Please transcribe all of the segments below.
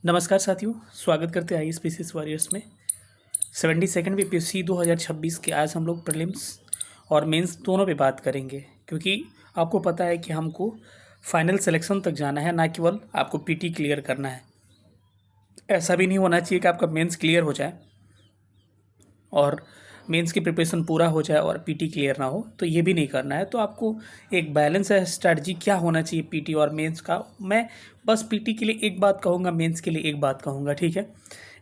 नमस्कार साथियों, स्वागत करते हैं आईएएस वॉरियर्स में 72nd बीपीएससी 2026 के। आज हम लोग प्रीलिम्स और मेंस दोनों पे बात करेंगे, क्योंकि आपको पता है कि हमको फाइनल सिलेक्शन तक जाना है, ना केवल आपको पीटी क्लियर करना है। ऐसा भी नहीं होना चाहिए कि आपका मेंस क्लियर हो जाए और मेंस की प्रिपरेशन पूरा हो जाए और पीटी क्लियर ना हो, तो ये भी नहीं करना है। तो आपको एक बैलेंस है स्ट्रैटेजी क्या होना चाहिए पीटी और मेंस का। मैं बस पीटी के लिए एक बात कहूँगा, मेंस के लिए एक बात कहूँगा, ठीक है।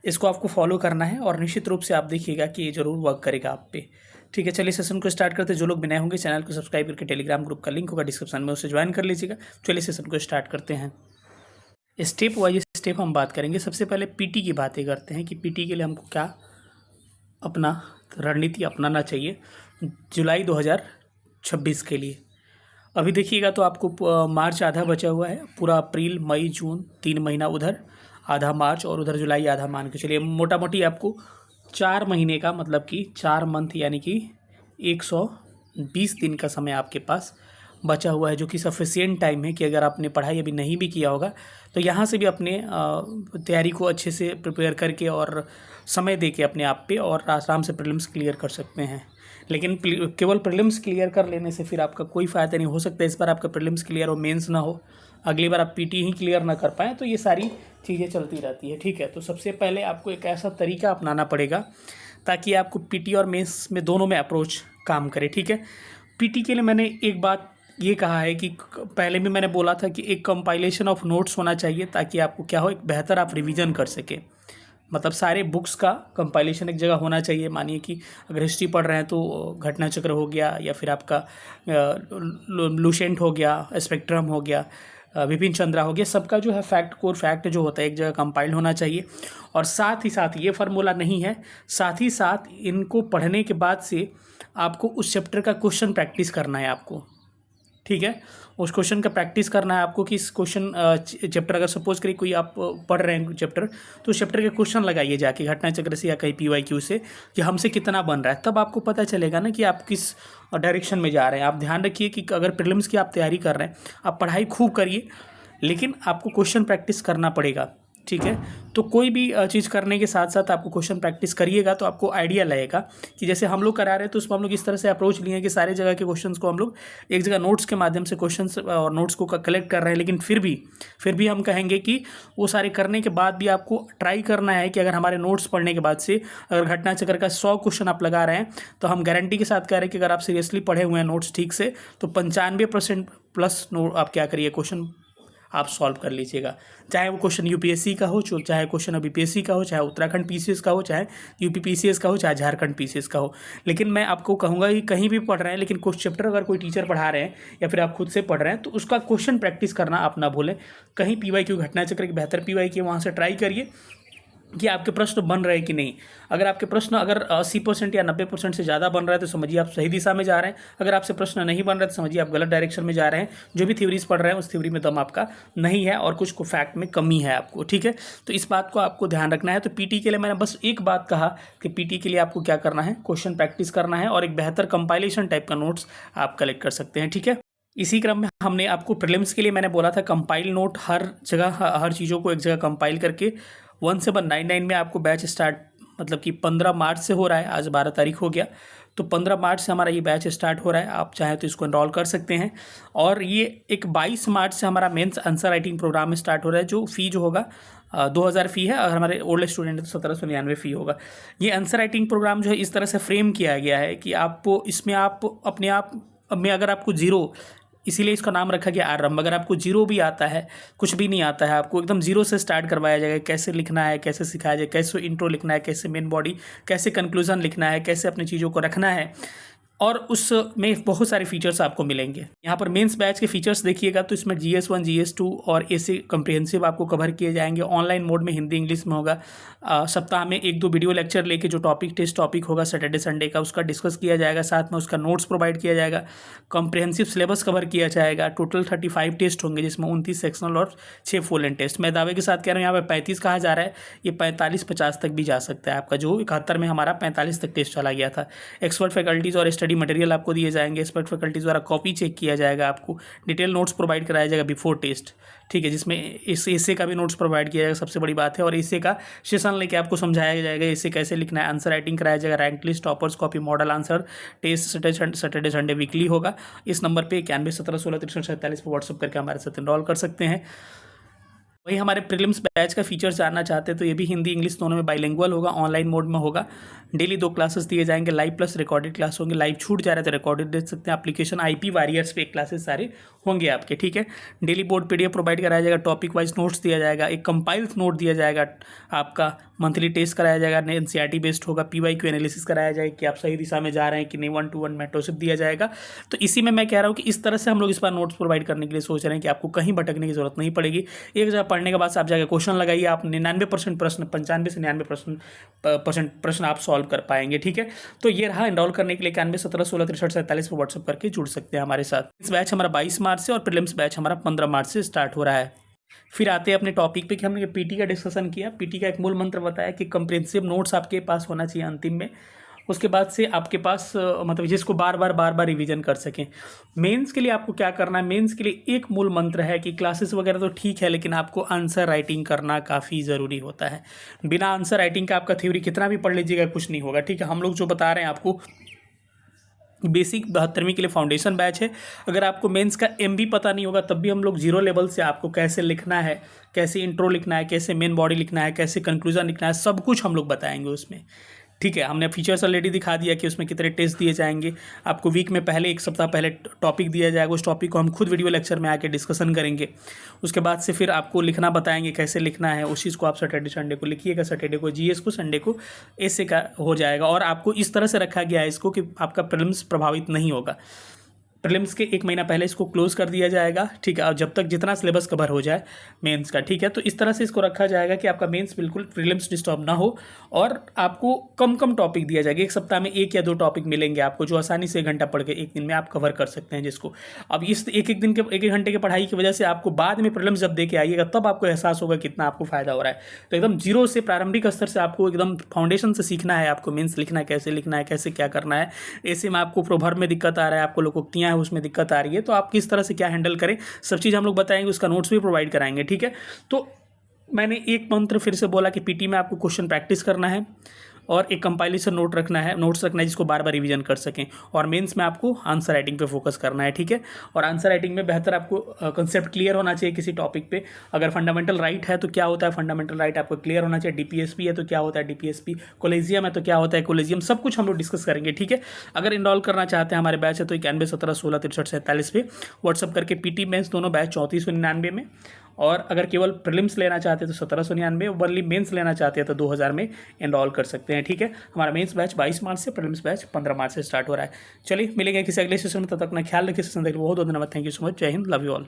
इसको आपको फॉलो करना है और निश्चित रूप से आप देखिएगा कि ये ज़रूर वर्क करेगा आप पे, ठीक है। चलिए सेशन को स्टार्ट करते हैं। जो लोग नए होंगे चैनल को सब्सक्राइब करके टेलीग्राम ग्रुप का लिंक होगा डिस्क्रिप्शन में, उसे ज्वाइन कर लीजिएगा। चलिए सेशन को स्टार्ट करते हैं। स्टेप वाइज स्टेप हम बात करेंगे। सबसे पहले पीटी की बातें करते हैं कि पीटी के लिए हमको क्या अपना रणनीति अपनाना चाहिए जुलाई 2026 के लिए। अभी देखिएगा तो आपको मार्च आधा बचा हुआ है, पूरा अप्रैल मई जून 3 महीना उधर, आधा मार्च और उधर जुलाई आधा मान के चलिए। मोटा मोटी आपको 4 महीने का मतलब कि 4 मंथ यानी कि 120 दिन का समय आपके पास बचा हुआ है, जो कि सफिशिएंट टाइम है कि अगर आपने पढ़ाई अभी नहीं भी किया होगा तो यहाँ से भी अपने तैयारी को अच्छे से प्रिपेयर करके और समय दे के अपने आप पे और आराम से प्रीलिम्स क्लियर कर सकते हैं। लेकिन केवल प्रीलिम्स क्लियर कर लेने से फिर आपका कोई फ़ायदा नहीं। हो सकता है इस बार आपका प्रीलिम्स क्लियर हो, मेंस ना हो, अगली बार आप पीटी ही क्लियर ना कर पाएँ, तो ये सारी चीज़ें चलती रहती है, ठीक है। तो सबसे पहले आपको एक ऐसा तरीका अपनाना पड़ेगा ताकि आपको पीटी और मेंस में दोनों में अप्रोच काम करे, ठीक है। पीटी के लिए मैंने एक बात ये कहा है कि पहले भी मैंने बोला था कि एक कंपाइलेशन ऑफ नोट्स होना चाहिए ताकि आपको क्या हो, एक बेहतर आप रिवीजन कर सके। मतलब सारे बुक्स का कंपाइलेशन एक जगह होना चाहिए। मानिए कि अगर हिस्ट्री पढ़ रहे हैं तो घटना चक्र हो गया, या फिर आपका लुसेंट हो गया, स्पेक्ट्रम हो गया, विपिन चंद्रा हो गया, सबका जो है फैक्ट कोर फैक्ट जो होता है एक जगह कंपाइल्ड होना चाहिए। और साथ ही साथ ये फार्मूला नहीं है, साथ ही साथ इनको पढ़ने के बाद से आपको उस चैप्टर का क्वेश्चन प्रैक्टिस करना है आपको, ठीक है। उस क्वेश्चन का प्रैक्टिस करना है आपको कि इस क्वेश्चन चैप्टर अगर सपोज करिए कोई आप पढ़ रहे हैं चैप्टर, तो उस चैप्टर के क्वेश्चन लगाइए जाके घटना चक्र से या कहीं पीवाईक्यू से कि हमसे कितना बन रहा है। तब आपको पता चलेगा ना कि आप किस डायरेक्शन में जा रहे हैं। आप ध्यान रखिए कि अगर प्रीलिम्स की आप तैयारी कर रहे हैं, आप पढ़ाई खूब करिए, लेकिन आपको क्वेश्चन प्रैक्टिस करना पड़ेगा, ठीक है। तो कोई भी चीज़ करने के साथ साथ आपको क्वेश्चन प्रैक्टिस करिएगा तो आपको आइडिया लगेगा कि जैसे हम लोग करा रहे हैं तो उसमें हम लोग इस तरह से अप्रोच लिए हैं कि सारे जगह के क्वेश्चंस को हम लोग एक जगह नोट्स के माध्यम से क्वेश्चंस और नोट्स को कलेक्ट कर रहे हैं। लेकिन फिर भी हम कहेंगे कि वो सारे करने के बाद भी आपको ट्राई करना है कि अगर हमारे नोट्स पढ़ने के बाद से अगर घटना चक्र का 100 क्वेश्चन आप लगा रहे हैं तो हम गारंटी के साथ कह रहे हैं कि अगर आप सीरियसली पढ़े हुए हैं नोट्स ठीक से, तो 95% प्लस आप क्या करिए क्वेश्चन आप सॉल्व कर लीजिएगा। चाहे वो क्वेश्चन यूपीएससी का हो, चाहे क्वेश्चन बीपीएससी का हो, चाहे उत्तराखंड पीसीएस का हो, चाहे यूपी पीसीएस का हो, चाहे झारखंड पीसीएस का हो। लेकिन मैं आपको कहूँगा कि कहीं भी पढ़ रहे हैं, लेकिन कुछ चैप्टर अगर कोई टीचर पढ़ा रहे हैं या फिर आप खुद से पढ़ रहे हैं तो उसका क्वेश्चन प्रैक्टिस करना आप ना भूलें। कहीं पीवाईक्यू घटना चक्र की बेहतर पीवाईक्यू वहाँ से ट्राई करिए कि आपके प्रश्न बन रहे हैं कि नहीं। अगर आपके प्रश्न अगर 80% या 90% से ज़्यादा बन रहा है तो समझिए आप सही दिशा में जा रहे हैं। अगर आपसे प्रश्न नहीं बन रहा है तो समझिए आप गलत डायरेक्शन में जा रहे हैं। जो भी थ्योरीज पढ़ रहे हैं उस थ्योरी में दम आपका नहीं है और कुछ को फैक्ट में कमी है आपको, ठीक है। तो इस बात को आपको ध्यान रखना है। तो पीटी के लिए मैंने बस एक बात कहा कि पीटी के लिए आपको क्या करना है, क्वेश्चन प्रैक्टिस करना है और एक बेहतर कंपाइलेशन टाइप का नोट्स आप कलेक्ट कर सकते हैं, ठीक है। इसी क्रम में हमने आपको प्रीलिम्स के लिए मैंने बोला था कंपाइल नोट हर जगह हर चीज़ों को एक जगह कंपाइल करके 1799 में आपको बैच स्टार्ट, मतलब कि 15 मार्च से हो रहा है। आज 12 तारीख हो गया, तो 15 मार्च से हमारा ये बैच स्टार्ट हो रहा है। आप चाहें तो इसको एनरोल कर सकते हैं। और ये एक 22 मार्च से हमारा mains answer writing program start हो रहा है। जो फ़ी जो होगा 2000 फ़ी है, अगर हमारे ओल्ड स्टूडेंट है तो 1799 फ़ी होगा। ये आंसर राइटिंग प्रोग्राम जो है इस तरह से फ्रेम किया गया है कि आपको इसमें आप अपने आप में अगर आपको जीरो, इसीलिए इसका नाम रखा गया आरंभ। अगर आपको जीरो भी आता है, कुछ भी नहीं आता है, आपको एकदम जीरो से स्टार्ट करवाया जाएगा। कैसे लिखना है, कैसे सिखाया जाए, कैसे इंट्रो लिखना है, कैसे मेन बॉडी, कैसे कंक्लूजन लिखना है, कैसे अपनी चीज़ों को रखना है, और उसमें बहुत सारे फीचर्स आपको मिलेंगे। यहाँ पर मेंस बैच के फीचर्स देखिएगा तो इसमें GS1 GS2 और ऐसे कम्प्रिहेंसिव आपको कवर किए जाएंगे। ऑनलाइन मोड में हिंदी इंग्लिश में होगा। सप्ताह में 1-2 वीडियो लेक्चर लेके जो टेस्ट टॉपिक होगा सैटरडे संडे का, उसका डिस्कस किया जाएगा। साथ में उसका नोट्स प्रोवाइड किया जाएगा। कम्प्रिहेंसिव सिलेबस कवर किया जाएगा। टोटल 35 टेस्ट होंगे, जिसमें 29 सेक्शनल और 6 फुल एंड टेस्ट। मैं दावे के साथ कह रहा हूँ यहाँ पर 35 कहा जा रहा है, ये 45-50 तक भी जा सकता है आपका। जो 71 में हमारा 45 तक टेस्ट चला गया था। एक्सपर्ट फैकल्टीज़ और स्टडी स्टडी मटेरियल आपको दिए जाएंगे, एक्सपर्ट फैकल्टी द्वारा कॉपी चेक किया जाएगा, आपको डिटेल नोट्स प्रोवाइड कराया जाएगा बिफोर टेस्ट, ठीक है, जिसमें इस एसे का भी नोट्स प्रोवाइड किया जाएगा, सबसे बड़ी बात है। और एसे का सेशन लेके आपको समझाया जाएगा एसे कैसे लिखना है, आंसर राइटिंग कराया जाएगा, rank list, toppers copy, model answer test Saturday Sunday weekly होगा। इस नंबर पे 9117166347 पर व्हाट्सअप करके हमारे साथ एनरोल कर सकते हैं। वही हमारे प्रीलिम्स बैच का फीचर्स जानना चाहते हैं तो ये भी हिंदी इंग्लिश दोनों में बाइलिंगुअल होगा, ऑनलाइन मोड में होगा। डेली 2 क्लासेस दिए जाएंगे, लाइव प्लस रिकॉर्डेड क्लास होंगे। लाइव छूट जा रहे तो रिकॉर्डेड देख सकते हैं। एप्लीकेशन IP वॉरियर्स पे क्लासेस सारे होंगे आपके, ठीक है। डेली बोर्ड PDF प्रोवाइड कराया जाएगा, टॉपिक वाइज नोट्स दिया जाएगा, एक कंपाइल्ड नोट दिया जाएगा, आपका मंथली टेस्ट कराया जाएगा, NCERT बेस्ड होगा, PYQ एनालिसिस कराया जाएगा कि आप सही दिशा में जा रहे हैं कि नहीं, 1-to-1 मेंटरशिप दिया जाएगा। तो इसी में मैं कह रहा हूँ कि इस तरह से हम लोग इस बार नोट्स प्रोवाइड करने के लिए सोच रहे हैं कि आपको कहीं भटकने की जरूरत नहीं पड़ेगी। एक जगह पढ़ने के बाद आप जाकर क्वेश्चन लगाइए, आप 99% प्रश्न, 95 से 99% प्रश्न आप सॉल्व कर पाएंगे, ठीक है। तो ये रहा, एनरोल करने के लिए 9117166347 पर व्हाट्सअप करके जुड़ सकते हैं हमारे साथ। इस बैच हमारा 22 मार्च से और प्रीलिम्स बैच हमारा 15 मार्च से स्टार्ट हो रहा है। फिर आते हैं अपने टॉपिक पे कि हमने PT का डिस्कशन किया। PT का एक मूल मंत्र बताया कि कंप्रिहेंसिव नोट्स आपके पास होना चाहिए अंतिम में। उसके बाद से आपके पास मतलब जिसको बार बार रिवीजन कर सकें। मेंस के लिए आपको क्या करना है, मेंस के लिए एक मूल मंत्र है कि क्लासेस वगैरह तो ठीक है, लेकिन आपको आंसर राइटिंग करना काफ़ी ज़रूरी होता है। बिना आंसर राइटिंग का आपका थ्योरी कितना भी पढ़ लीजिएगा कुछ नहीं होगा, ठीक है। हम लोग जो बता रहे हैं आपको बेसिक 72वीं के लिए फाउंडेशन बैच है। अगर आपको मेंस का MB पता नहीं होगा तब भी हम लोग 0 लेवल से आपको कैसे लिखना है, कैसे इंट्रो लिखना है, कैसे मेन बॉडी लिखना है, कैसे कंक्लूजन लिखना है, सब कुछ हम लोग बताएंगे उसमें, ठीक है। हमने फीचर्स ऑलरेडी दिखा दिया कि उसमें कितने टेस्ट दिए जाएंगे। आपको वीक में पहले 1 सप्ताह पहले टॉपिक दिया जाएगा, उस टॉपिक को हम खुद वीडियो लेक्चर में आके डिस्कशन करेंगे। उसके बाद से फिर आपको लिखना बताएंगे कैसे लिखना है, उस चीज़ को आप सैटरडे संडे को लिखिएगा, सैटरडे को GS को, संडे को ऐसे का हो जाएगा। और आपको इस तरह से रखा गया है इसको कि आपका प्रीलिम्स प्रभावित नहीं होगा। प्रीलिम्स के 1 महीना पहले इसको क्लोज कर दिया जाएगा, ठीक है, और जब तक जितना सिलेबस कवर हो जाए मेंस का, ठीक है। तो इस तरह से इसको रखा जाएगा कि आपका मेंस बिल्कुल प्रीलिम्स डिस्टर्ब ना हो और आपको कम टॉपिक दिया जाएगा। 1 सप्ताह में 1 या 2 टॉपिक मिलेंगे आपको, जो आसानी से 1 घंटा पढ़ के 1 दिन में आप कवर कर सकते हैं जिसको। अब इस एक घंटे के पढ़ाई की वजह से आपको बाद में प्रीलिम्स जब दे के आइएगा तब आपको एहसास होगा कितना आपको फायदा हो रहा है। तो एकदम 0 से प्रारंभिक स्तर से आपको एकदम फाउंडेशन से सीखना है, आपको मेंस लिखना है, कैसे लिखना है, कैसे क्या करना है। ऐसे में आपको प्रोवर्ब में दिक्कत आ रहा है, आपको लोकोक्तियाँ है उसमें दिक्कत आ रही है, तो आप किस तरह से क्या हैंडल करें, सब चीज़ हम लोग बताएंगे, उसका नोट्स भी प्रोवाइड कराएंगे, ठीक है। तो मैंने एक मंत्र फिर से बोला कि PT में आपको क्वेश्चन प्रैक्टिस करना है और एक कंपाइलेशन नोट्स रखना है जिसको बार बार रिवीजन कर सकें। और मेंस में आपको आंसर राइटिंग पे फोकस करना है, ठीक है। और आंसर राइटिंग में बेहतर आपको कंसेप्ट क्लियर होना चाहिए किसी टॉपिक पे। अगर फंडामेंटल राइट है तो क्या होता है फंडामेंटल राइट आपको क्लियर होना चाहिए। DPSP है तो क्या होता है DPSP, कोलेजियम है तो क्या होता है कोलेजियम, सब कुछ हम लोग डिस्कस करेंगे, ठीक है। अगर इनरोल करना चाहते हैं हमारे बैच है तो 9117166347 पे व्हाट्सअप करके PT मेंस दोनों बैच 3499 में, और अगर केवल प्रीलिम्स लेना चाहते हैं तो 1799, ओनली मेंस लेना चाहते हैं तो 2000 में एनरोल कर सकते हैं, ठीक है। हमारा मेंस बैच 22 मार्च से, प्रीलिम्स बैच 15 मार्च से स्टार्ट हो रहा है। चलिए मिलेंगे किसी अगले सेशन में, तब तक अपना ख्याल रखिए। सेशन देखिए, बहुत बहुत धन्यवाद, थैंक यू सो मच, जय हिंद, लव यू ऑल।